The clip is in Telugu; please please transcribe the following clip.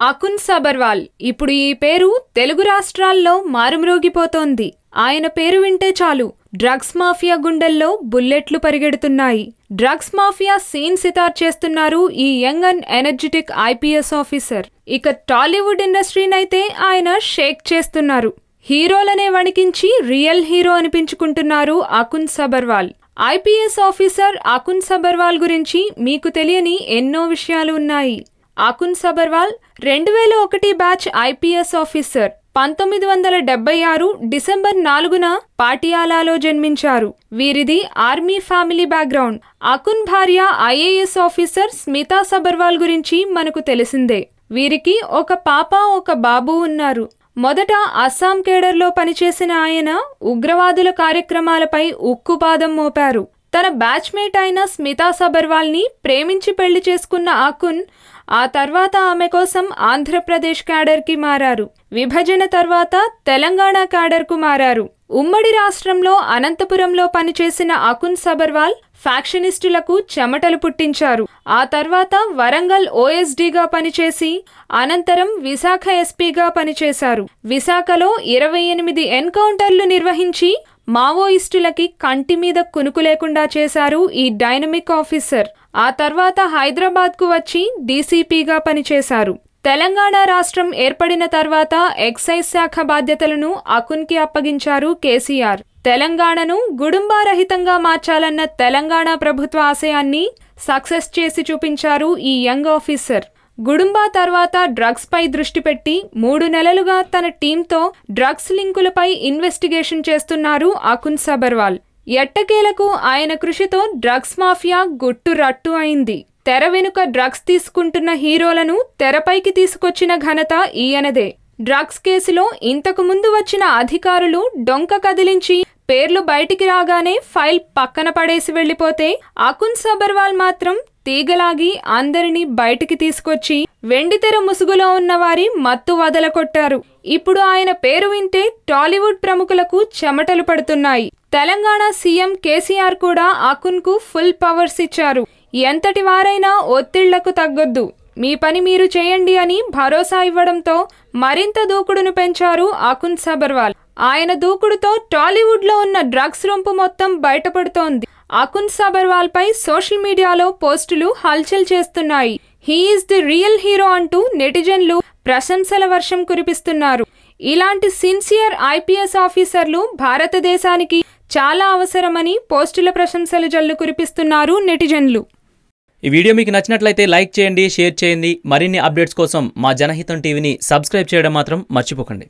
అకున్ సబర్వాల్ ఇప్పుడు ఈ పేరు తెలుగు రాష్ట్రాల్లో మారుమ్రోగిపోతోంది. ఆయన పేరు వింటే చాలు డ్రగ్స్ మాఫియా గుండెల్లో బుల్లెట్లు పరిగెడుతున్నాయి. డ్రగ్స్ మాఫియా సీన్ సితార్ చేస్తున్నారు ఈ young and energetic IPS officer. ఇక టాలీవుడ్ ఇండస్ట్రీనైతే ఆయన షేక్ చేస్తున్నారు. హీరోలనే వణికించి రియల్ హీరో అనిపించుకుంటున్నారు అకున్ సబర్వాల్. ఐపీఎస్ ఆఫీసర్ అకున్ సబర్వాల్ గురించి మీకు తెలియని ఎన్నో విషయాలు ఉన్నాయి. Akun Sabharwal 2001 batch IPS officer. 1976 December 4న పాటియాలాలో జన్మించారు. వీరిది ఆర్మీ ఫ్యామిలీ బ్యాక్గ్రౌండ్. అకున్ భార్య ఐఏఎస్ ఆఫీసర్ స్మితా సబర్వాల్ గురించి మనకు తెలిసిందే. వీరికి ఒక పాప ఒక బాబు ఉన్నారు. మొదట అస్సాం కేడర్లో పనిచేసిన ఆయన ఉగ్రవాదుల కార్యక్రమాలపై ఉక్కుపాదం మోపారు. తన బ్యాచ్మేట్ అయిన స్మితా సబర్వాల్ని ప్రేమించి పెళ్లి చేసుకున్న అకున్ ఆ తర్వాత ఆమె కోసం ఆంధ్రప్రదేశ్ క్యాడర్కి మారారు. విభజన తర్వాత తెలంగాణ క్యాడర్కు మారారు. ఉమ్మడి రాష్ట్రంలో అనంతపురంలో పనిచేసిన అకున్ సబర్వాల్ ఫ్యాక్షనిస్టులకు చెమటలు పుట్టించారు. ఆ తర్వాత వరంగల్ ఓఎస్డీగా పనిచేసి అనంతరం విశాఖ ఎస్పీగా పనిచేశారు. విశాఖలో 28 ఎన్కౌంటర్లు నిర్వహించి మావోయిస్టులకి కంటి మీద కునుకు లేకుండా చేశారు ఈ డైనమిక్ ఆఫీసర్. ఆ తర్వాత హైదరాబాద్కు వచ్చి డీసీపీగా పనిచేశారు. తెలంగాణ రాష్ట్రం ఏర్పడిన తర్వాత ఎక్సైజ్ శాఖ బాధ్యతలను అకున్కి అప్పగించారు కేసీఆర్. తెలంగాణను గుడుంబారహితంగా మార్చాలన్న తెలంగాణ ప్రభుత్వ ఆశయాన్ని సక్సెస్ చేసి చూపించారు ఈ యంగ్ ఆఫీసర్. గుడుంబా తర్వాత డ్రగ్స్ పై దృష్టి పెట్టి 3 నెలలుగా తన టీంతో డ్రగ్స్ లింకులపై ఇన్వెస్టిగేషన్ చేస్తున్నారు అకున్ సబర్వాల్. ఎట్టకేలకు ఆయన కృషితో డ్రగ్స్ మాఫియా గుట్టు రట్టు అయింది. తెర వెనుక డ్రగ్స్ తీసుకుంటున్న హీరోలను తెరపైకి తీసుకొచ్చిన ఘనత ఈయనదే. డ్రగ్స్ కేసులో ఇంతకు ముందు వచ్చిన అధికారులు డొంక కదిలించి పేర్లు బయటికి రాగానే ఫైల్ పక్కన పడేసి వెళ్లిపోతే అకున్ సబర్వాల్ మాత్రం తీగలాగి అందరినీ బయటికి తీసుకొచ్చి వెండితెర ముసుగులో ఉన్నవారి మత్తు వదలకొట్టారు. ఇప్పుడు ఆయన పేరు వింటే టాలీవుడ్ ప్రముఖులకు చెమటలు పడుతున్నాయి. తెలంగాణ సీఎం కేసీఆర్ కూడా అకున్కు ఫుల్ పవర్స్ ఇచ్చారు. ఎంతటి వారైనా ఒత్తిళ్లకు తగ్గొద్దు, మీ పని మీరు చేయండి అని భరోసా ఇవ్వడంతో మరింత దూకుడును పెంచారు అకున్ సబర్వాల్. ఆయన దూకుడుతో టాలీవుడ్లో ఉన్న డ్రగ్స్ రొంపు మొత్తం బయటపడుతోంది. అకున్ సబర్వాల్ పై సోషల్ మీడియాలో పోస్టులు హల్చల్ చేస్తున్నాయి. He is the real hero అంటూ నెటిజన్లు ప్రశంసల వర్షం కురిపిస్తున్నారు. ఇలాంటి సిన్సియర్ ఐపీఎస్ ఆఫీసర్లు భారతదేశానికి చాలా అవసరమని పోస్టుల ప్రశంసల జల్లు కురిపిస్తున్నారు నెటిజన్లు. ఈ వీడియో మీకు నచ్చినట్లయితే లైక్ చేయండి, షేర్ చేయండి. మరిన్ని అప్డేట్స్ కోసం మా జనహితం టీవీని సబ్స్క్రైబ్ చేయడం మాత్రం మర్చిపోకండి.